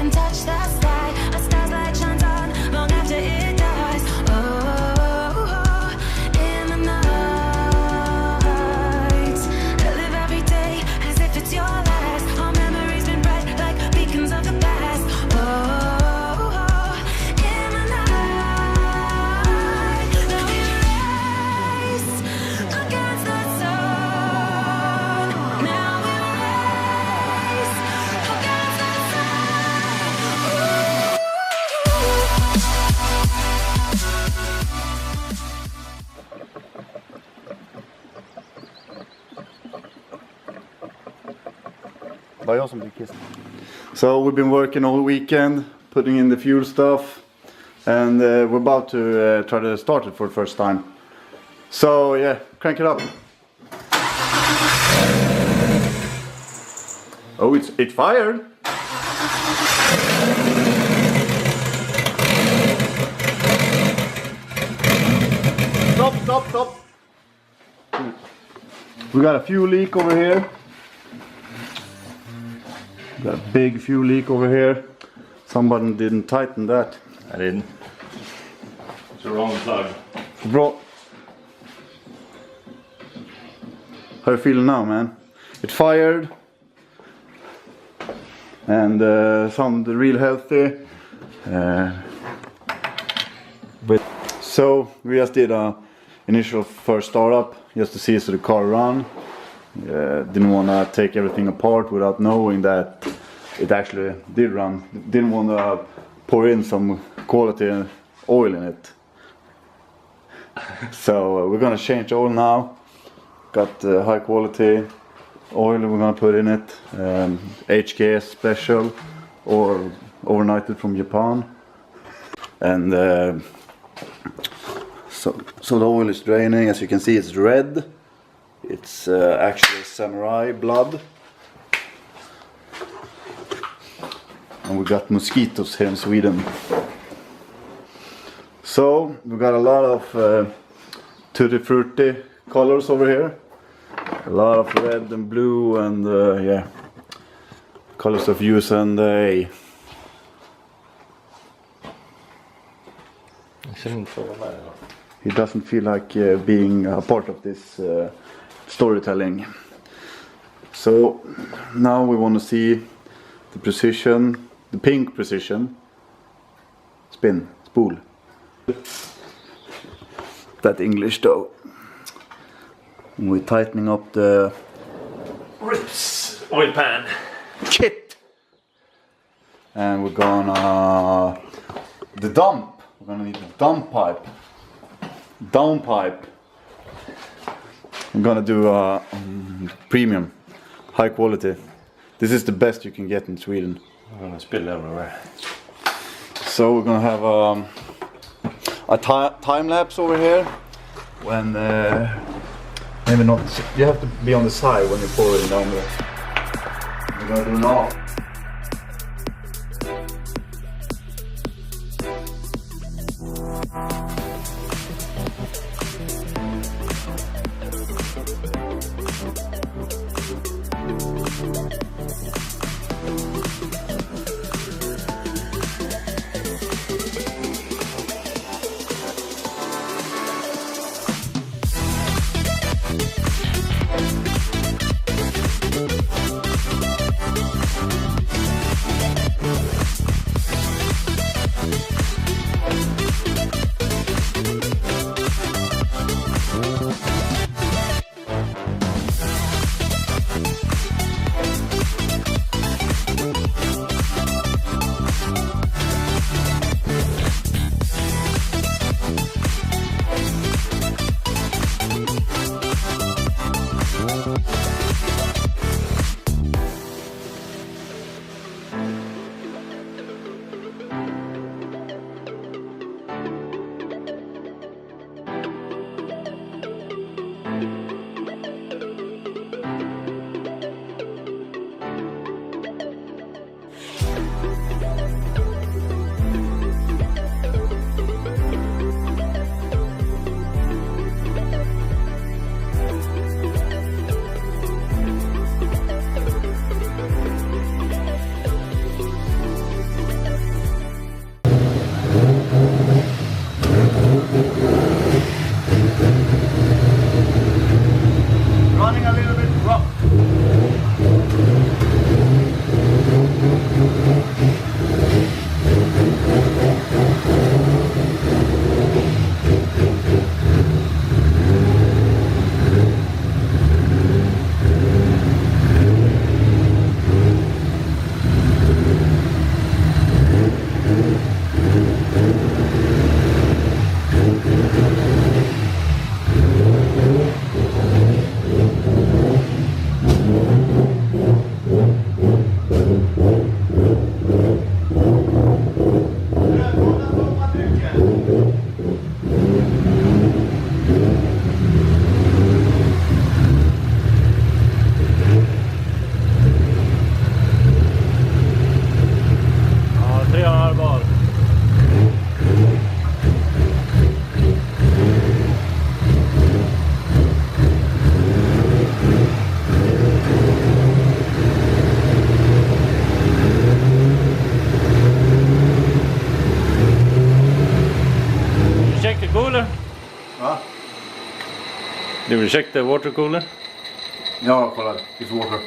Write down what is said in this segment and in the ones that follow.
and touch the sky. A star's light shines on long after it dies. Oh, in the night, I live every day as if it's your last. Our memories been bright like beacons of the past. Oh, in the night, now we race against the sun. Now we race against the So we've been working all weekend, putting in the fuel stuff, and we're about to try to start it for the first time. So yeah, crank it up. Oh, it fired. Stop. We got a fuel leak over here. Got a big fuel leak over here. Somebody didn't tighten that. I didn't. It's the wrong plug. Bro, how you feeling now, man? It fired, and sounded real healthy. So we just did a initial first startup just to see so the car run. Didn't want to take everything apart without knowing that it actually did run. Didn't want to pour in some quality oil in it. So we're gonna change oil now. Got high quality oil we're gonna put in it. HKS special or overnighted from Japan. And so the oil is draining. As you can see, it's red. It's actually samurai blood. And we got mosquitoes here in Sweden. So we got a lot of tutti frutti colors over here. A lot of red and blue and yeah, colors of use, and he doesn't feel like being a part of this storytelling. So now we want to see the precision, the pink precision. Spin, spool. That English though. And we're tightening up the Rips oil pan kit. And we're gonna the dump. We're gonna need the dump pipe. Down pipe. I'm gonna do a premium, high quality. This is the best you can get in Sweden. I'm gonna spill everywhere. So we're gonna have a time lapse over here. When maybe not, you have to be on the side when you pour it down there. We're gonna do now. Did we check the water cooler? Ja, kolla. It's water.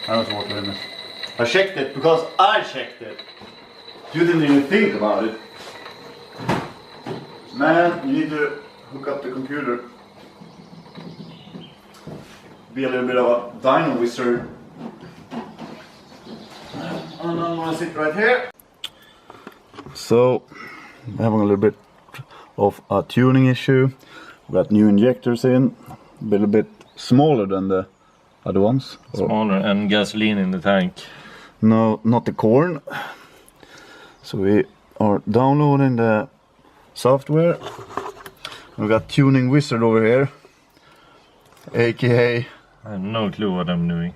I know it's water in it. I checked it because I checked it. You didn't even think about it. Man, you need to hook up the computer. Be a little bit of a dino wizard. And I'm gonna sit right here. So, we're having a little bit of a tuning issue. We got new injectors in, a little bit smaller than the other ones. Smaller and gasoline in the tank. No, not the corn. So we are downloading the software. We got Tuning Wizard over here, aka I have no clue what I'm doing.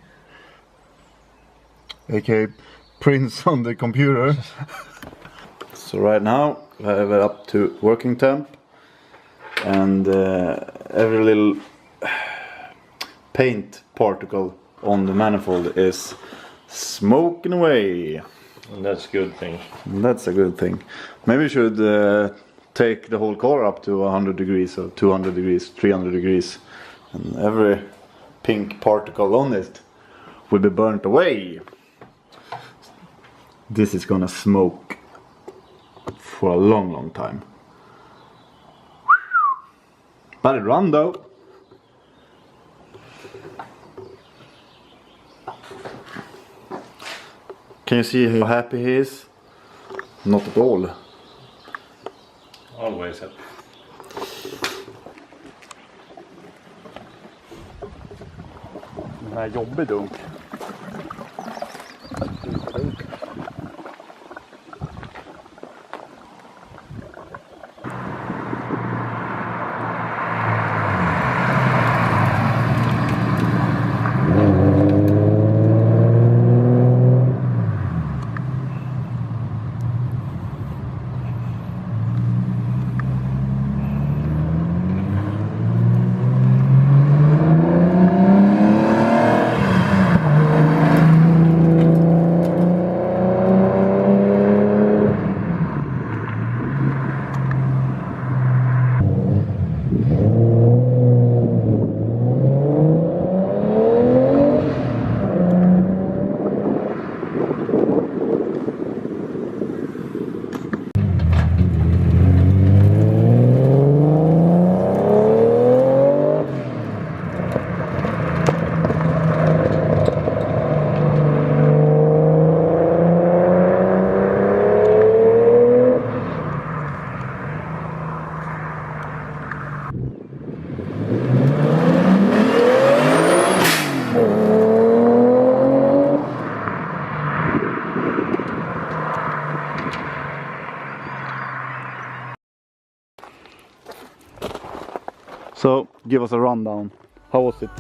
Prince on the computer. So right now I have it up to working temp, and every little paint particle on the manifold is smoking away. And that's a good thing. That's a good thing. Maybe we should take the whole car up to 100 degrees or 200 degrees, 300 degrees, and every pink particle on it will be burnt away. This is gonna smoke for a long, long time. But it run though. Can you see how happy he is? Not at all. Always happy. Den här jobbig dunk. So, give us a rundown. How was it?